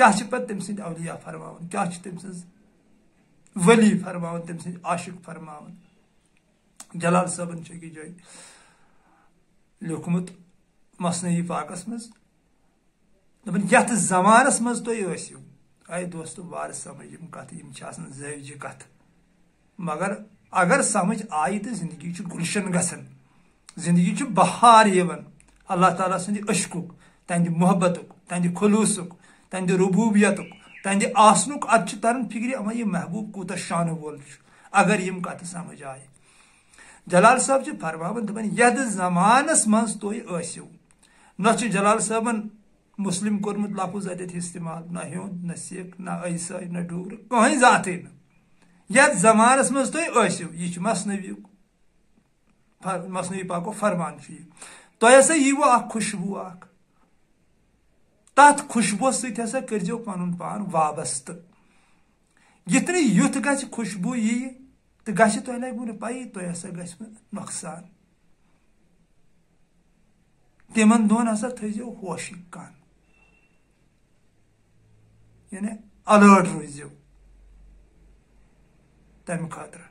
کیا چھ پتہ تم سند اولیاء فرماون کیا چھ تم سند ولی فرماون تم سند عاشق فرماون جلال صاحبن چھ کی جائے لیکھمت مصنوی پاکس مز دپن یتھ زمانس مز تُہۍ ٲسِو اے دوستو وار سمجھ یم کتھ یم چھ آسان زٲوجہِ کتھ مگر اگر سمجھ آئی تو زندگی چھ گلشن گژھان زندگی چھ بہار یوان اللہ تعالیٰ سند عشقک تہند محبتک تہند خلوصک تہند ربوبیتک تہند آسنک اد تران فکر اما یہ محبوب کوتہ شانہ وول اگر یم کتھ سمجھ آئے جلال صاحب چھ فرماون دپان یتھ زمانس مز تُہۍ ٲسِو نہ چھ جلال صاحبن مسلم کورمت لفظ اتھ استعمال نہ ہیوٚند نہ سکھ نہ عیسائی نہ ڈوگر کٕہٕنۍ ذاتے نہ یتھ زمانس مز تُہۍ ٲسِو یہ مصنوی پاکو فرمان چھ تۄہہِ ہسا ییٖوٕ اکھ خوشبو اکھ تتھ خوشبو سۭتۍ ہسا کٔرزیٚو پنُن پان وابستہٕ یِتھ نہٕ یُتھ گژھِ خوشبو ییہِ تہٕ گژھِ تۄہہِ لگوٕ نہٕ پیی تۄہہِ ہسا گژھِ نۄقصان تِمن دۄہن ہسا تھٲیزیٚو ہوشٕکۍ کن یعنی الٲرٹ روٗززیٚو تمہِ خٲطرٕ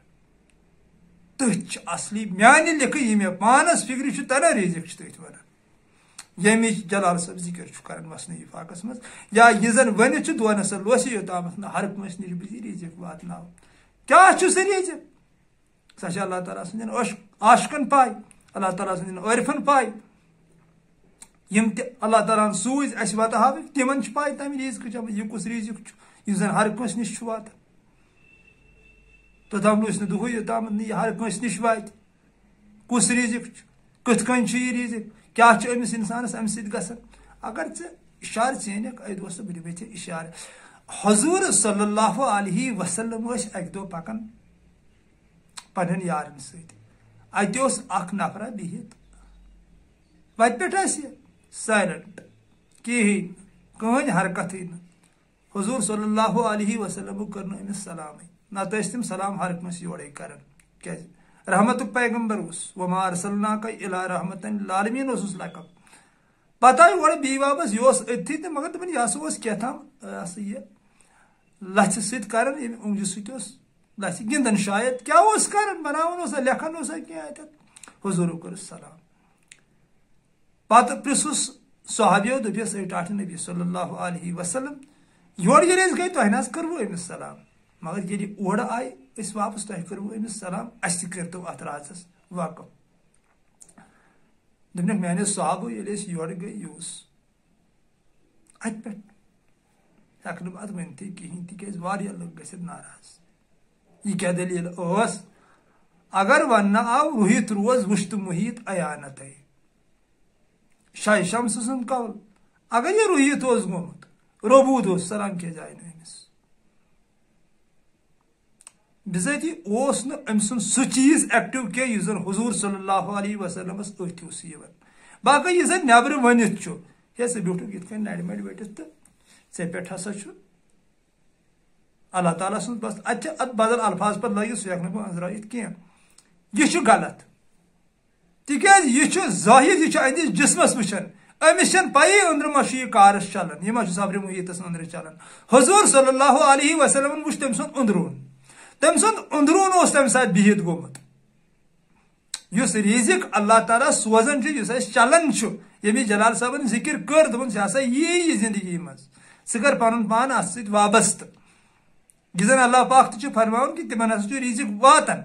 تٔتھۍ چھِ اصلی میانہِ لیکھٕ یہِ مےٚ پانس فکرِ چھُ تران ریزِک چھِ تٔتھۍ ونان ییٚمِچ جلال صٲب ذکر چھُ کران مصنوی پاکس منٛز یا یہِ زن ؤنِتھ چھُ دۄن ہسا لوسہِ یوتامتھ نہٕ ہر کٲنٛسہِ نِش بہٕ یہِ ریزِک واتناو کیاہ چھُ سُہ ریزِک سۄ چھِ اللہ تعالیٰ سٕنٛدٮ۪ن عاشقن پاے اللہ تعالیٰ سٕنٛدٮ۪ن عٲرفن پاے یم تہِ اللہ تعالیٰ ہن سوٗزۍ اسہِ وتہاوٕکۍ تِمن چھِ پاے تمہِ ریزقٕچ یہِ کُس ریزِک چھُ یُس زن ہر کٲنٛسہِ نِش چھُ واتان توٚتام روٗزۍ نہٕ دُہٕے یوتامتھ نہٕ یہِ ہر کٲنٛسہِ نِش واتہِ کُس ریزِک چھُ کِتھ کٔنۍ چھُ یہِ ریزِک کیاہ چھُ أمِس انسانس امہِ سۭتۍ گژھان اگر ژٕ اشارٕ ژینکھ اے دوست بہٕ دِمے ژےٚ اشارٕ حضوٗر صلی اللہ علیہ وسلم ٲسۍ اکہِ دۄہ پکان پننٮ۪ن یارن سۭتۍ اتہِ اوس اکھ نفرا بِہِتھ وتہِ پٮ۪ٹھ آسہِ یہِ سایلنٹ کہیٖنۍ کٕہٕنۍ حرکتٕے نہٕ حضوٗر صلی اللہ علیہ وسلم کٔر نہٕ أمِس سلامٕے نتہٕ ٲسۍ تِم سلام ہر کٲنٛسہِ یورے کران کیازِ رحمتُک پیغمبر اوس وما ارسلناک الا رحمتن للعالمین اوسُس لقب پتہٕ آیہِ اورٕ بیٚیہِ واپس یہِ اوس أتھی تہٕ مگر دپان یہِ ہسا اوس کیٛاہتام یہِ لژھِ سۭتۍ کران ییٚمہِ اونٛگجہِ سۭتۍ اوس لژھِ گنٛدان شاید کیاہ اوس کران بناوان اوسا لیکھان اوسا کینٛہہ اتٮ۪تھ حضوٗرو کوٚرُس سلام پتہٕ پرژھُس صحابیو دوٚپیس اے ٹاٹھ نبی صلی اللہ علیہ وسلم یورٕ ییٚلہِ أسۍ گٔے تۄہہِ نہ حظ کٔروٕ أمِس سلام مگر ییٚلہِ اورٕ آیہِ أسۍ واپس تۄہہِ کٔروٕ أمِس سلام اسہِ تہِ کٔرتو اتھ رازس واقف دوٚپنکھ میانیو صحابو ییٚلہِ أسۍ یورٕ گٔے یہِ اوس اتہِ پٮ۪ٹھ ہٮ۪کہٕ نہٕ بہٕ اتھ ؤنتھٕے کہیٖنۍ تِکیٛازِ واریاہ لُکھ گٔژھِتھ ناراض یہِ کیٛاہ دٔلیٖل ٲس اگر وننہٕ آو روہِت روز وُشتہٕ محیط عیانتے شاہ شمس سُنٛد قول اگر یہِ روہِت اوس گوٚمُت روبوٗد اوس سلام کیٛازِ آیہِ نہٕ أمِس بِذٲتی اوس نہٕ أمۍ سُنٛد سُہ چیٖز ایکٹِو کینٛہہ یُس زن حضوٗر صلی اللہ علیہ وسلمس أتھۍ اوس یِوان باقٕے یہِ زن نٮ۪برٕ ؤنِتھ چھُ ہے ژٕ بیوٗٹھُکھ یِتھ کٔنۍ نرِ مڑِ ؤٹِتھ تہٕ ژےٚ پٮ۪ٹھ ہسا چھُ اللہ تعالیٰ سٕنٛز بس اتہِ چھِ اتھ بدل الفاظ پتہٕ لٲگِتھ سُہ ہٮ۪کہٕ نہٕ بہٕ أنٛزرٲیِتھ کینٛہہ یہِ چھُ غلط تِکیٛازِ یہِ چھُ ظٲہِر یہِ چھُ أہنٛدِس جسمس وٕچھان أمِس چھنہٕ پیی أنٛدرٕ ما چھُ یہِ کارس چلان یہِ ما چھُ صبرِ محیطس أنٛدرٕ چلان حضوٗر صلی اللہ علیہ وسلمن وٕچھ تٔمۍ سُنٛد أنٛدروٗن تٔمۍ سُنٛد أنٛدروٗن اوس تمہِ ساتہٕ بِہِتھ گوٚمُت یُس ریزِق اللہ تعالیٰ سوزان چھُ یُس اسہِ چلان چھُ ییٚمِچ جلال صٲبن ذِکر کٔر دوٚپُن ژےٚ ہسا یی زندگی منٛز ژٕ کر پنُن پان اتھ سۭتۍ وابستہٕ یہِ زن اللہ پاک تہِ چھُ فرماوان کہِ تِمن ہسا چھُ ریزِق واتان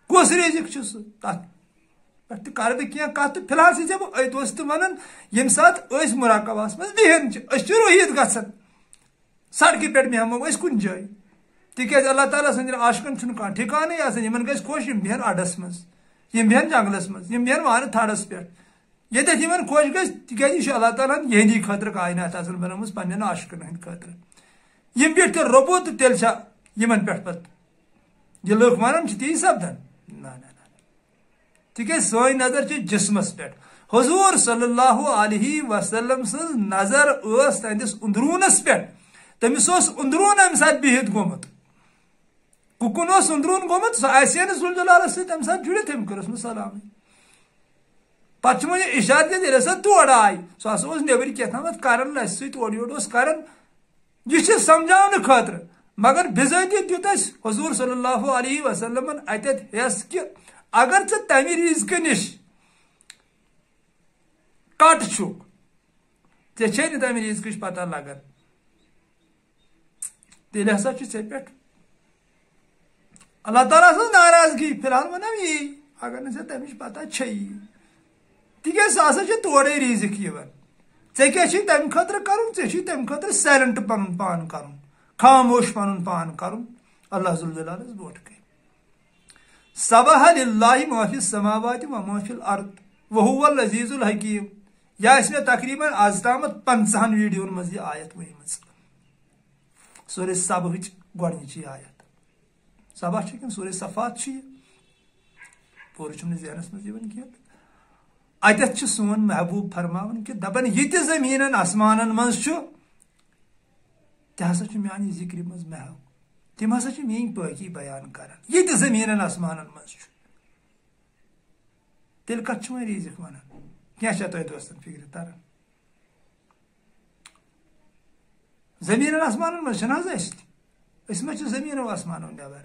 کُس ریزِق چھُ سُہ تتھ پٮ۪ٹھ تہِ کرٕ بہٕ کینٛہہ کتھ تہٕ فِلحال چھِ ژےٚ بہٕ أتھۍ اوس تہٕ ونان ییٚمہِ ساتہٕ أسۍ مراقبس منٛز بِہِتھ چھِ أسۍ چھِ روہِتھ گژھان سڑکہِ پٮ۪ٹھ بیٚہمو أسۍ کُنہِ جایہِ تِکیٛازِ اللہ تعالیٰ سٕنٛدٮ۪ن عاشقن چھُنہٕ کانٛہہ ٹھِکانٕے آسان یِمن گژھِ خۄش یِم بیٚہن اڈس منٛز یِم بیٚہن جنگلس منٛز یِم بیٚہن وانہٕ تھڑس پٮ۪ٹھ ییٚتٮ۪تھ یِمن خۄش گژھِ تِکیٛازِ یہِ چھُ اللہ تعالیٰ ہن یِہنٛدی خٲطرٕ کاینات آسان بنٲومٕژ پننٮ۪ن عاشقن ہٕنٛدِ خٲطرٕ یِم بیٖٹھۍ تیٚلہِ رۄبو تہٕ تیٚلہِ چھا یِمن پٮ۪ٹھ پتہٕ یہِ لُکھ ونان چھِ تی سپدان نہ تِکیٛازِ سٲنۍ نظر چھِ جسمس پٮ۪ٹھ حضوٗر صلی اللہ علیہ وسلم سٕنٛز نظر ٲس تہنٛدِس أنٛدروٗنس پٮ۪ٹھ تٔمِس اوس أنٛدروٗن امہِ ساتہٕ بِہِتھ گوٚمُت کُکُن اوس أنٛدروٗن گوٚمُت سُہ آسہِ ہے نہٕ ذوالجلالس سۭتۍ تمہِ ساتہٕ جُڑِتھ أمۍ کٔرٕس نہٕ سلامٕے پتہ اشارہ دِتھ ییٚلہِ ہسا تورٕ آیہِ سُہ ہسا اوس نیبر کیٛاہتامَتھ کران لَسہِ سۭتۍ اورٕ یورٕ اوس کران یہ چھِ سمجھاونہٕ خٲطرٕ مگر بِذٲتی دیُت اَسہِ حضوٗر صلی اللہ علیہ وسلمن اتٮ۪تھ حیٚس کہِ اگر ژٕ تمہِ ریٖزقہٕ نِش کٹ چھُکھ ژےٚ چھے نہٕ تمہِ ریٖزقٕچ پتہ لگان تیٚلہِ ہسا چھُ ژےٚ پٮ۪ٹھ اللہ تعالیٰ سٕنٛز ناراضگی فی الحال ونو یی اگر نہٕ ژےٚ تمِچ پتہ چھیی تِکیٛازِ سُہ ہسا چھُ تورے ریٖزق یِوان ژےٚ کیٛاہ چھُے تمہِ خٲطرٕ کرُن ژےٚ چھُے تمہِ خٲطرٕ سایلنٹ پنُن پان کرُن خاموش پنُن پان کرُن اللہ ذوالجلالس برونٛٹھ کنۍ سبح للہ ما فی السماوات و ما فی الارض وهو العزیز الحکیم یہ آسہِ مےٚ تقریٖباً آز تامتھ 50 ویڈیوَن منٛز یہِ آیت ؤنمٕژ سورہ سبہٕچ گۄڈنِچی آیت سبح چھِ کِنہٕ سورہ صفات چھِ یہِ پوٗرٕ چھُم نہٕ ذہنس منٛز یِوان کینٛہہ اتٮ۪تھ چھُ سون محبوب فرماوان کہ دپان یہ تہِ زمیٖنن آسمانن منٛز چھُ تہِ ہسا چھُ میانہِ ذِکرِ منٛز محو تِم ہسا چھِ میٲنۍ پٲکی بیان کران یہ تہِ زمیٖنن آسمانن منٛز چھُ تیٚلہِ کتھ چھُ وۄنۍ ریٖزق ونان کینٛہہ چھا تۄہہِ دوستن فکرِ تران زمیٖنن آسمانن منٛز چھِنہٕ حظ أسۍ تہِ أسۍ ما چھِ زمیٖنو آسمانو نٮ۪بر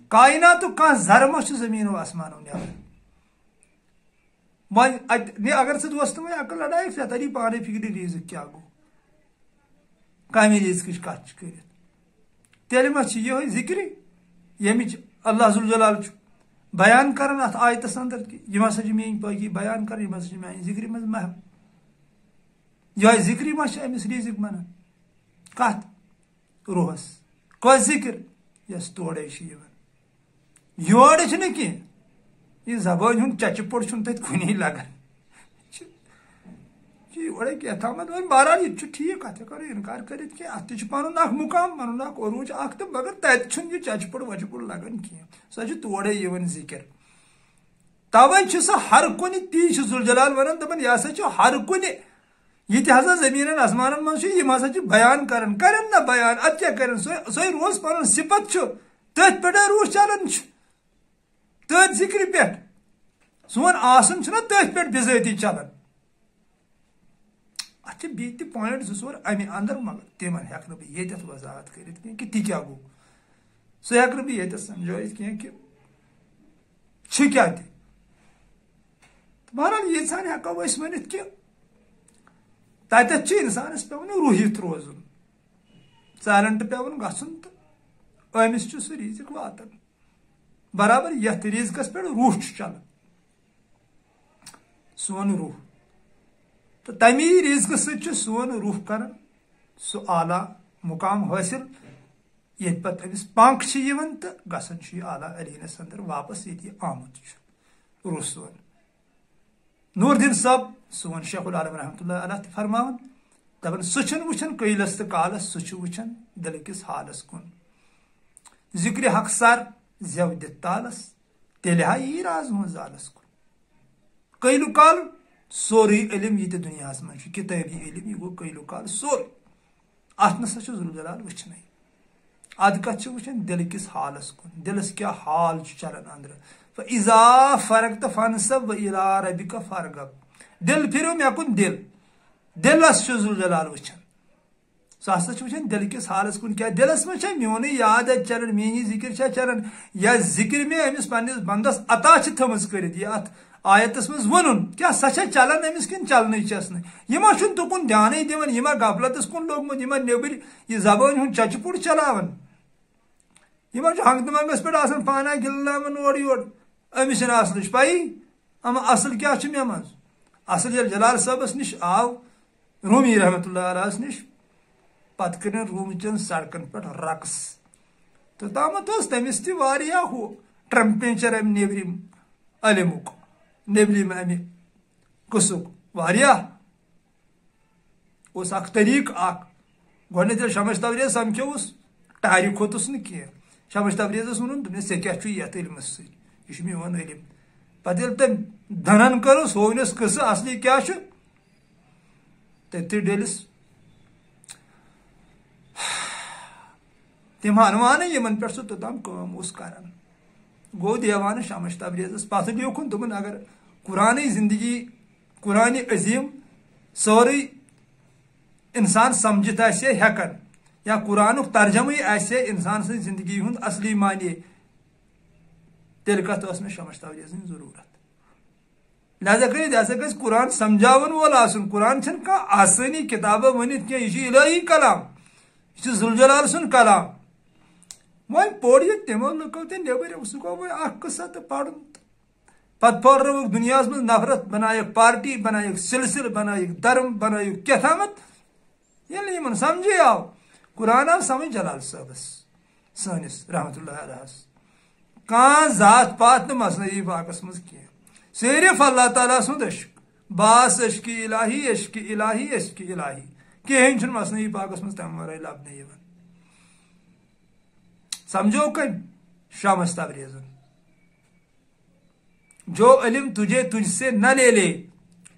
کایناتُک کانٛہہ ذرٕ ما چھُ زمیٖنو آسمانو نٮ۪بر وۄنۍ اگر ژٕ دوستہٕ وۄنۍ عقل لڑایکھ ژےٚ تری پانے فکرِ ریٖزق کیٛاہ گوٚو کامہِ ریٖزقٕچ کتھ چھِ کٔرِتھ تیٚلہِ ما چھِ یِہوے ذِکرِ ییٚمِچ اللہ ذوالجلال چھُ بیان کران اتھ آیتس اندر کہ یِم ہسا چھِ میٲنۍ پٲکی بیان کران یِم ہسا چھِ میانہِ ذِکرِ منٛز محو یِہوے ذِکرِ ما چھِ أمِس ریٖزق بنان کتھ روحس کۄس ذِکر یۄس تورے چھِ یِوان یورٕ چھِنہٕ کینٛہہ یہ زبٲنۍ ہُنٛد چچہِ پوٚر چھُنہٕ تتہِ کُنی لگان یورے کیٛاہتامتھ وۄنۍ بہرحال یہِ تہِ چھُ ٹھیٖک اتھ ہٮ۪کو نہٕ انکار کٔرِتھ کینٛہہ اتھ تہِ چھُ پنُن اکھ مُقام پنُن اکھ عروٗج اکھ تہٕ مگر تتہِ چھُنہٕ یہِ چچہِ پوٚر وچہِ پوٚر لگان کینٛہہ سۄ چھِ تورے یِوان ذِکر توے چھُ سۄ ہر کُنہِ تی چھُ ذوالجلال ونان دپان یہِ ہسا چھُ ہر کُنہِ یہ تہِ ہسا زمیٖنن آسمانن منٛز چھُ یِم ہسا چھِ بیان کران کرن نہ بیان ادٕ کیٛاہ کرن سۄے روز پنُن صفت چھُ تٔتھۍ پٮ۪ٹھے روٗح چلان چھُ تٔتھۍ ذِکرِ پٮ۪ٹھ سون آسُن چھُنہ تٔتھۍ پٮ۪ٹھ بِذٲتی چلان اتھ چھِ بیٚیہِ تہِ پویِنٹ 2-4 امہِ اندر مگر تِمن ہٮ۪کہٕ نہٕ بہٕ ییٚتٮ۪تھ وضاحت کٔرِتھ کینٛہہ کہ تہِ کیٛاہ گوٚو سُہ ہٮ۪کہٕ نہٕ بہٕ ییٚتٮ۪تھ سمجھٲیِتھ کینٛہہ کہ چھُ کیٛاہ تہِ بہرحال ییٖژہن ہٮ۪کو أسۍ ؤنِتھ کہ تتٮ۪تھ چھُ انسانس پیوان رُہِتھ روزُن سایلنٹ پیوان گژھُن تہٕ أمِس چھُ سُہ ریٖزق واتان برابر یتھ ریٖزقس پٮ۪ٹھ روح چھُ چلان سون روح تہٕ تمی ریٖزقہٕ سۭتۍ چھُ سون روح کران سُہ اعلیٰ مقام حٲصِل ییٚتہِ پتہٕ أمِس پنکھ چھِ یِوان تہٕ گژھان چھُ یہِ اعلیٰ علیٖنس اندر واپس ییٚتہِ یہِ آمُت چھُ روح سون نوٗر دیٖن صٲب سون شیخ العالم رحمتہ اللہ علیہ تہِ فرماوان دپان سُہ چھُنہٕ وٕچھان قٲلس تہٕ کالس سُہ چھُ وٕچھان دِلہٕ کِس حالس کُن ذِکرِ حق سر زٮ۪و دِتھ تالس تیٚلہِ ہا یی راز ہُنٛد زالس کُن قٲلو کال سورُے علم یہِ تہِ دُنیاہس منٛز چھُ کِتٲبی علم یہِ گوٚو قٲلو کال سورُے اتھ نسا چھُ ذوالجلال وٕچھنٕے ادٕ کتھ چھِ وٕچھان دِلہٕ کِس حالس کُن دِلس کیٛاہ حال چھُ چلان أنٛدرٕ فإذا فرغت فانصب وإلى ربك فارغب دل پھِرِو مےٚ کُن دِلس چھُ ذوالجلال وٕچھان سُہ ہسا چھُ وٕچھان دِلہٕ کِس حالس کُن کیٛاہ دِلس منٛز چھا میونٕے یاد اتہِ چلان میٲنی ذِکر چھا چلان یا ذِکر مےٚ أمِس پننِس بنٛدس عطا چھِ تھٲمٕژ کٔرِتھ یہِ اتھ آیتس منٛز وونُن کیٛاہ سۄ چھا چلان أمِس کِنہٕ چلنٕے چھس نہٕ یہِ ما چھُنہٕ تُکُن دیانے دِوان یہِ ما غفلتس کُن لوٚگمُت یہِ ما نیبٕرۍ یہِ زبٲنۍ ہُنٛد چچہِ پوٚر چلاوان یہِ ما چھُ ہنٛگتہٕ منٛگس پٮ۪ٹھ آسان پانا گِلناوان اورٕ یورٕ أمِس چھنہٕ اصلٕچ پیی اما اصل کیٛاہ چھُ مےٚ منٛز اصل ییٚلہِ جلال صٲبس نِش آو رومی رحمتہ اللہ علیہس نِش پتہٕ کٔرِن روٗمچٮ۪ن سڑکن پٮ۪ٹھ رقص توٚتامتھ اوس تٔمِس تہِ واریاہ ہُہ ٹرمپیچر امہِ نیبرِم علمُک نیبرِم امہِ قٕصُک واریاہ اوس اکھ طریٖقہٕ اکھ گۄڈٕنیتھ ییٚلہِ شمس تبریز سمکھیوُس ٹارِ کھوٚتُس نہٕ کینٛہہ شمس تبریزس ووٚنُن دوٚپنس ژےٚ کیٛاہ چھُے یتھ علمس سۭتۍ یہِ چھُ میون علم پتہٕ ییٚلہِ تٔمۍ دنن کٔرٕس ہوونس قٕصہٕ اصلی کیٛاہ چھُ تٔتھی ڈٔلِس تِم ہنوانہٕ یِمن پٮ۪ٹھ سُہ توٚتام کٲم اوس کران گوٚو دیوانہٕ شمس تبریزس پتہٕ لیوٗکھُن دوٚپُن اگر قرآنٕے زندگی قرآن عظیم سوری انسان سمجھت آسے ہیکن یا قرآن ترجمے آسے انسان سن زندگی ہند اصلی معنی تیل کت اس میں شمس تبریز ضرورت لہذا کر ہسا گھس قرآن سمجھاون وول آسن قرآن چھن کانٛہہ آسانی کتاب ونت کی یہ الہی کلام یہ ذوالجلال سن کلام وۄنۍ پوٚر یہ تمو لُکو تہِ نیبر سُہ گوٚو وۄنۍ اکھ قصہ تہٕ پرُن پتہٕ پھٔہلٲوُکھ دُنیاہس منٛز نفرت بنایکھ پارٹی بنایکھ سلسلہٕ بنایکھ دھرم بنایکھ کیٛاہتامتھ ییٚلہِ یِمن سمجھے آو قرآن آو سمجھ جلال صٲبس سٲنِس رحمتہ اللہ علیہس کانٛہہ ذات پات نہٕ مصنوی پاکس منٛز کینٛہہ صرف اللہ تعالیٰ سُنٛد عشق باس عشق الہی عشق الہی عشق الہی کہین چھُنہٕ مصنوی پاکس منٛز تمہِ ورٲے لبنہٕ یِوان سمجھو کٔمۍ شمس تبریزن جو علم تجھے تجھ سے نہ لے لے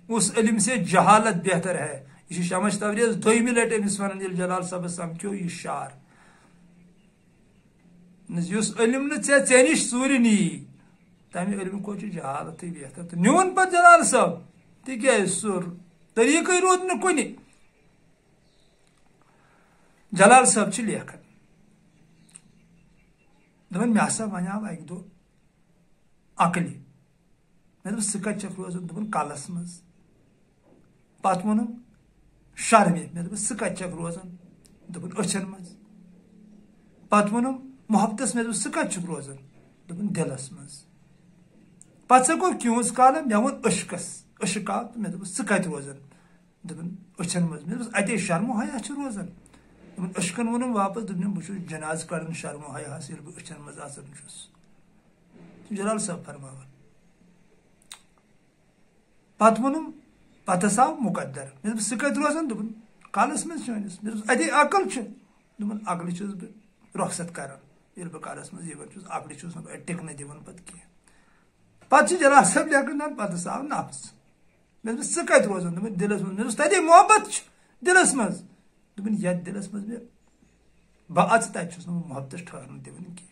اس علم سے جہالت بہتر ہے یہ شمس تبریز دویمہِ لٹہِ أمِس ونان ییٚلہِ جلال صٲبس سمکھیو یہِ شعر یُس علم نہٕ ژےٚ نِش ژوٗرِ نی تمہِ علمہٕ کھۄتہٕ چھُ جہالتٕے بہتر تہٕ نیوٗن پتہٕ جلال صٲب تِکیٛازِ سُہ طریٖقٕے روٗد نہٕ کُنہِ جلال صٲب چھِ لیکھان دپان مےٚ ہسا ونیاو اکہِ دۄہ عقلہِ مےٚ دوٚپ ژٕ کتہِ چھکھ روزان دوٚپُن کلس منٛز پتہٕ ووٚنُم شرمہِ مےٚ دوٚپُس ژٕ کتہِ چھکھ روزان دوٚپُن أچھن منٛز پتہٕ ووٚنُم محبتس مےٚ دوٚپُس ژٕ کتہِ چھُکھ روزان دوٚپُن دلس منٛز پتہٕ سا گوٚو کیوٗنٛژ کالہ مےٚ ووٚن عشقس عشق آو تہٕ مےٚ دوٚپُس ژٕ کتہِ روزان دوٚپُن أچھن منٛز مےٚ دوٚپُس اتے شرمو حیا چھُ روزان دوٚپُن عشقن ووٚنُم واپس دوٚپنم بہٕ چھُس جنازٕ کڑان شرمو حیاہس ییٚلہِ بہٕ أچھن منٛز اژان چھُس جلال صٲب فرماوان پتہٕ ووٚنُم پتہٕ ہسا آو مقدر مےٚ دوٚپُس ژٕ کتہِ روزان دوٚپُن کلس منٛز چٲنِس مےٚ دوٚپُس اتے عقل چھُ دوٚپُن عقلہِ چھُس بہٕ رۄخصت کران ییٚلہِ بہٕ کلس منٛز یِوان چھُس عقلہِ چھُس نہٕ بہٕ ٹِکنہٕ دِوان پتہٕ کینٛہہ پتہٕ چھُ جلال صٲب لیکھان پتہٕ ہسا آو نفس مےٚ دوٚپُس ژٕ کتہِ روزان دوٚپُن دلس منٛز مےٚ دوٚپُس تتے محبت چھُ دلس منٛز دوٚپُن یتھ دلس منٛز مےٚ بہٕ اژٕ تتہِ چھُس نہٕ بہٕ محبتس ٹھہرنہٕ دِوان کینٛہہ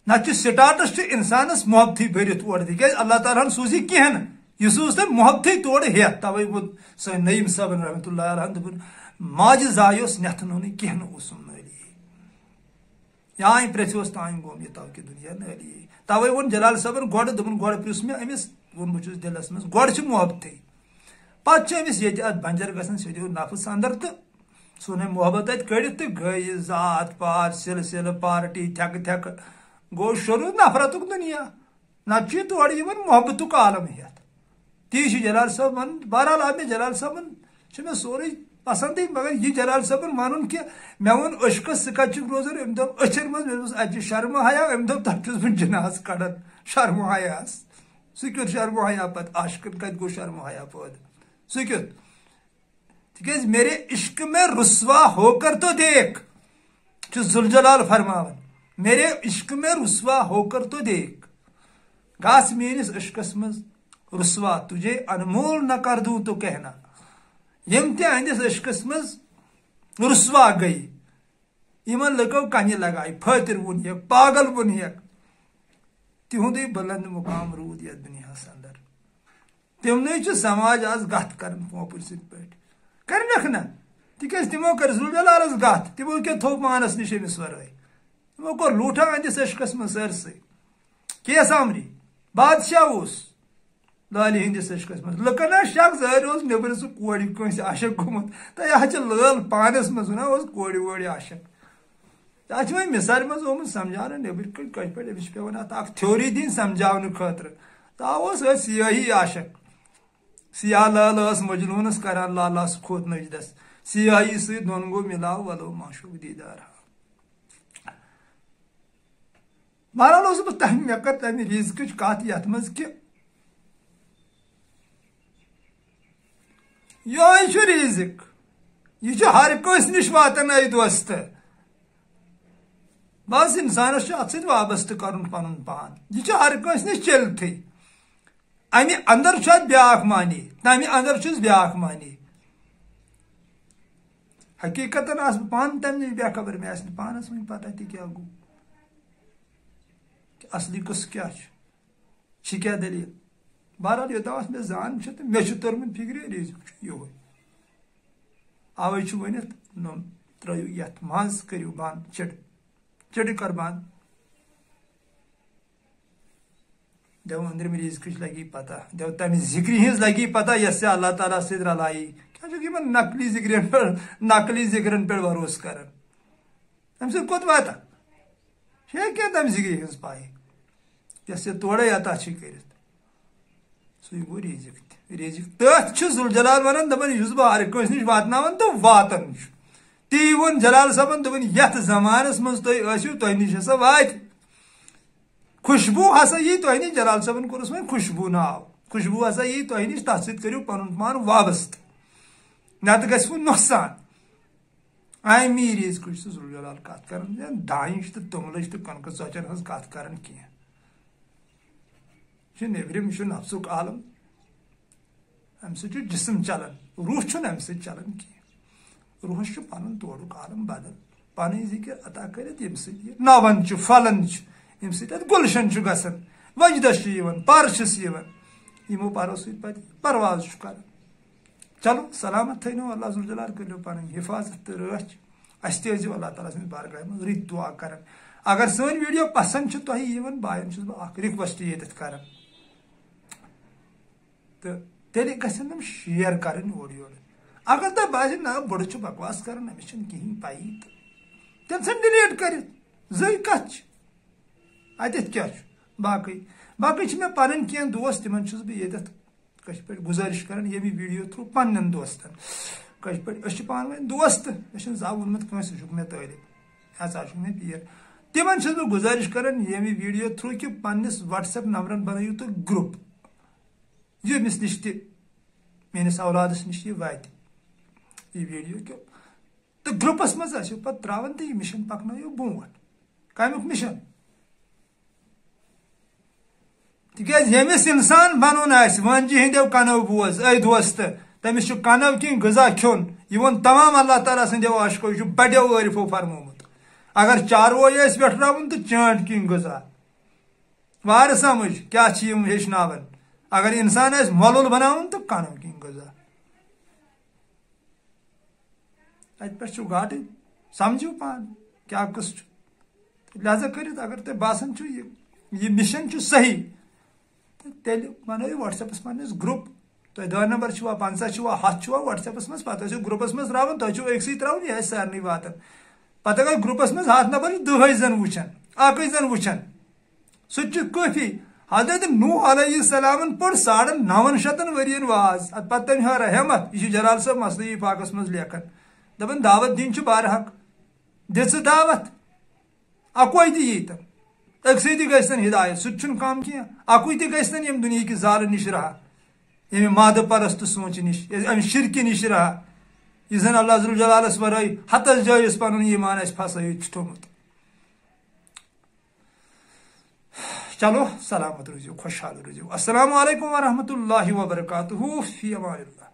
نتہٕ چھُ سٹاٹس چھُ انسانس محبتٕے بٔرِتھ اورٕ تِکیٛازِ اللہ تعالیٰ ہن سوٗز یہِ کینٛہہ نہٕ یہِ سوٗز تٔمۍ محبتٕے تورٕ ہٮ۪تھ توے ووٚن سٲنۍ نعیٖم صٲبن رحمتہ اللہ علیہ دوٚپُن ماجہِ زایہِ اوس نٮ۪تھٕ نوٚنٕے کینٛہہ نہٕ اوسُم نٲلی یانہِ پرٛژھِ تانۍ گوم یہِ تو کہِ دُنیا نٲلی توے ووٚن جلال صٲبن گۄڈٕ دوٚپُن گۄڈٕ پرٛژھ مےٚ أمِس ووٚن بہٕ چھُس دلس منٛز گۄڈٕ چھِ محبتٕے پتہٕ چھُ أمِس ییٚتہِ اتھ بنجر گژھان سیٚدیو نفس اندر تہٕ ژھُن أمۍ محبت اتہِ کٔڑِتھ تہٕ گٔیہِ ذات پات سلسلہٕ پارٹی تھٮ۪کہٕ تھٮ۪کہٕ گوٚو شروٗع نفرتُک دُنیا نتہٕ چھُ یہِ تورٕ یِوان محبتُک عالم ہٮ۪تھ تی چھُ جلال صٲب ونان بہرحال آو مےٚ جلال صٲبن چھُ مےٚ سورُے پسندٕے مگر یہِ جلال صٲبن ونُن کہِ مےٚ ووٚن عشقس ژٕ کتہِ چھُکھ روزان أمۍ دوٚپ أچھن منٛز مےٚ دوٚپُس اتہِ چھُ شرمو حیا أمۍ دوٚپ تتھ چھُس بہٕ جنازٕ کڑان شرمو حیاہس سُہ کیُتھ شرمو حیا پتہٕ عاشقن کتہِ گوٚو شرمو حیا پٲدٕ سُہ کیُتھ تِکیٛازِ میرے عشق میں رسوا ہو کر تو دیکھ چھُ ذوالجلال فرماوان میرے عشق میں رسوا ہو کر تو دیکھ گژھ میٲنِس عشقس منٛز رسوا تجھے انمول نہ کر دوں تو کہنا یم تہِ اہندِس عشقس منٛز رسوا گٔیہِ یِمن لُکو کنہِ لگایہِ فٲطر ووٚنہکھ پاگل ووٚنہکھ تِہُنٛدُے بلند مقام روٗد یتھ دُنیاہس اندر تِمنٕے چھُ سماج آز گتھ کران پوپٕرۍ سٕنٛدۍ پٲٹھۍ کرنکھ نہ تِکیٛازِ تِمو کٔر ذوالجلالس گتھ تِمو کیٛاہ تھوٚو پانس نِش أمِس ورٲے تِمو کوٚر لوٗٹھا أہندِس عشقس منٛز سٲرسٕے کیس آمری بادشاہ اوس لالہِ ہٕنٛدِس عشقس منٛز لُکن ٲس شک ظٲہر اوس نیبرٕ سُہ کورِ کٲنٛسہِ عاشق گوٚمُت تہٕ یہِ حظ چھِ لٲل پانس منٛز ونان اوس کورِ وورِ عاشق اتھ چھِ وۄنۍ مثالہِ منٛز آمُت سمجھاونہٕ نیبٕرۍ کِنۍ کٲشِر پٲٹھۍ أمِس چھِ پیوان اتھ اکھ تھیوری دِنۍ سمجھاونہٕ خٲطرٕ تاو اوس ٲسۍ سیٲہی عاشق سیاہ لال ٲس مجنوٗنس کران لالاس کھوٚت نجدس سیاہی سۭتۍ دۄن گوٚو مِلاو ولو معشوق دیٖدار بہرحال اوسُس بہٕ تمہِ مےٚ کٔر تمہِ ریٖزقٕچ کتھ یتھ منٛز کہِ یہوے چھُ ریٖزق یہِ چھُ ہر کٲنٛسہِ نِش واتان اے دوستہٕ بس انسانس چھُ اتھ سۭتۍ وابستہٕ کرُن پنُن پان یہِ چھُ ہر کٲنٛسہِ نِش چلتھٕے امہِ اندر چھُ اتھ بیاکھ معنی تمہِ اندر چھُس بیاکھ معنی حقیقتن آسہٕ بہٕ پانہٕ تمہِ نِش بے خبر مےٚ آسہِ نہٕ پانس وۄنۍ پتہ تہِ کیٛاہ گوٚو اصلی قٕصہٕ کیٛاہ چھُ کیٛاہ دٔلیٖل بہرحال یوتام مے زان تو مے ترمت فکر رزق یہ اوے ونت نم ترو یت مز کرو بند چڑ کر بند دو أندرم رزق لگی پتہ دو تمہ ذکر ہز لگی پتہ یس اللہ تعالیٰ ست رلائی کیا نقلی ذکرن پہ نقلی ذکرن پہ بھروسہ کران تم سب کوت واتا یہ کیا تم ذکر ہز پائی یس توڑے عطا کرت سو گو رزق تر ذوالجلال ونان دپان یہ بہ ہر کنس نش واتناوان تو واتان تی ون جلال صاحبن دپان یتھ زمانس مز تھی تہ نش ہسا وات خوشبو ہسا یہ تہ نش جلال صاحبن کورس وۄنۍ خوشبو ناو خوشبو ہسا یہ تہ نش تتھ سۭتۍ کٔرِو پنُن پان وابستہٕ نتہٕ گژھِ وۄنۍ نۄقصان امی رزقٕچ چھُ ذوالجلال کتھ کران دانِچ تہٕ توٚملٕچ تہٕ کٕنکہٕ ژۄچن ہٕنٛز کتھ کران کینٛہہ یہِ چھُ نیبرِم یہِ چھُ نفسُک عالم امہِ سۭتۍ چھُ جسم چلان روح چھُنہٕ امہِ سۭتۍ چلان کینٛہہ روحس چھُ پنُن تورُک عالم بدل پنٕنۍ ذِکر عطا کٔرِتھ ییٚمہِ سۭتۍ یہِ نوان چھُ پھلان چھُ ییٚمہِ سۭتۍ اتھ گُلشن چھُ گژھان وجدس چھُ یِوان پر چھُس یِوان یِمو پرو سۭتۍ پتہٕ پرواز چھُ کران چلو سلامت تھٲینو اللہ ذوالجلال کٔرِو پنٕنۍ حفاظت تہٕ رٲچھ اسہِ تہِ ٲسۍزیو اللہ تعالیٰ سٕنٛدِ بارگاہہِ منٛز رٕتۍ دعا کران اگر سٲنۍ ویڈیو پسنٛد چھِ تۄہہِ یِوان باین چھُس بہٕ اکھ رِکویسٹ ییٚتٮ۪تھ کران تہٕ تیٚلہِ گژھن یِم شیر کرٕنۍ اورٕ یورٕ اگر تۄہہِ باسہِ نہ بُڈٕ چھُ بکواس کران أمِس چھنہٕ کِہینۍ پیی تہٕ تیٚلہِ ژھٕن ڈِلیٹ کٔرِتھ زٕے کتھ چھِ اتٮ۪تھ کیٛاہ چھُ باقٕے چھِ مےٚ پنٕنۍ کینٛہہ دوس تِمن چھُس بہٕ ییٚتٮ۪تھ کٲشِر پٲٹھۍ گُزٲرِش کران ییٚمہِ ویڈیو تھروٗ پننٮ۪ن دوستن کٲشِر پٲٹھۍ أسۍ چھِ پانہٕ ؤنۍ دوس تہٕ مےٚ چھُنہٕ زانٛہہ ووٚنمُت کٲنٛسہِ ژٕ چھُکھ مےٚ طٲلب اژان چھُکھ مےٚ پیٖر تِمن چھُس بہٕ گُزٲرِش کران ییٚمہِ ویڈیو تھروٗ کہِ پننِس وٹس ایپ نمبرن بنٲیِو تُہۍ گرُپ ییٚمِس نِش تہِ میٲنِس اولادس نِش یہِ واتہِ یہِ ویڈیو کیو تہٕ گرُپس منٛز ٲسِو پتہٕ تراوان تہٕ یہِ مِشن پکنٲیِو برونٛٹھ کمیُک مِشن تِکیٛازِ ییٚمِس انسان بنُن آسہِ وٲنجہِ ہٕنٛدیو کنو بوز اے دوستہٕ تٔمِس چھُ کنو کِنۍ غذا کھیوٚن یہِ ووٚن تمام اللہ تعالیٰ سٕنٛدیو عاشقو یہِ چھُ بڑیو عٲرفو فرمومُت اگر چاروٲے ٲسۍ ویٹھراوُن تہٕ چٲنٛٹۍ کِنۍ غذا وارٕ سمجھ کیٛاہ چھِ یِم ہیٚچھناوان اگر انسان آسہِ مۄلُل بناوُن تہٕ کنو کِنۍ غذا اتہِ پٮ۪ٹھ چھُ گاٹٕے سمجھِو پانہٕ کیٛاہ قٕصہٕ چھُ لہذا کٔرِتھ اگر تۄہہِ باسان چھُ یہِ مِشن چھُ صحیح تہٕ تیٚلہِ بنٲیِو وٹس ایپس پننِس گرُپ تۄہہِ 10 نمبر چھُوا 50 چھُوا 100 چھُوا وٹس ایپس منٛز پتہٕ ٲسِو گرُپس منٛز تراوان تۄہہِ چھُو أکسٕے تراوُن یہِ آسہِ سارنٕے واتان پتہٕ اگر گرُپس منٛز 100 نفر چھِ 10 زن وٕچھان اکٕے زن وٕچھان سُہ تہِ چھُ کٲفی حضرت نوح علیہ السلامن پوٚر 950 ؤرین واز اتھ پتہٕ تٔمۍ ہا رحمت یہِ چھُ جلال صٲب مسنوی پاکس منٛز لیکھان دپان دعوت دِنۍ چھِ بارحق دِژٕ دعوت اکوے تہِ ییٖتن أکسٕے تہِ گژھِ ہدایت سُہ تہِ چھُنہٕ کم کینٛہہ اکُے تہِ گژھِ ییٚمہِ دُنہِکہِ زالہٕ نِش رہا ییٚمہِ مادٕ پرست سونٛچہِ نِش امہِ شرکہِ نِش رہا یُس زن اللہ ذوالجلالس ورٲے ہتس جٲیِس پنُن ایٖمان آسہِ پھسٲیِتھ چھُ تھوٚمُت چلو سلامت روٗزِو خۄشحال روٗزِو السلام علیکم ورحمتہ اللہ وبرکاتہ فی امان اللہ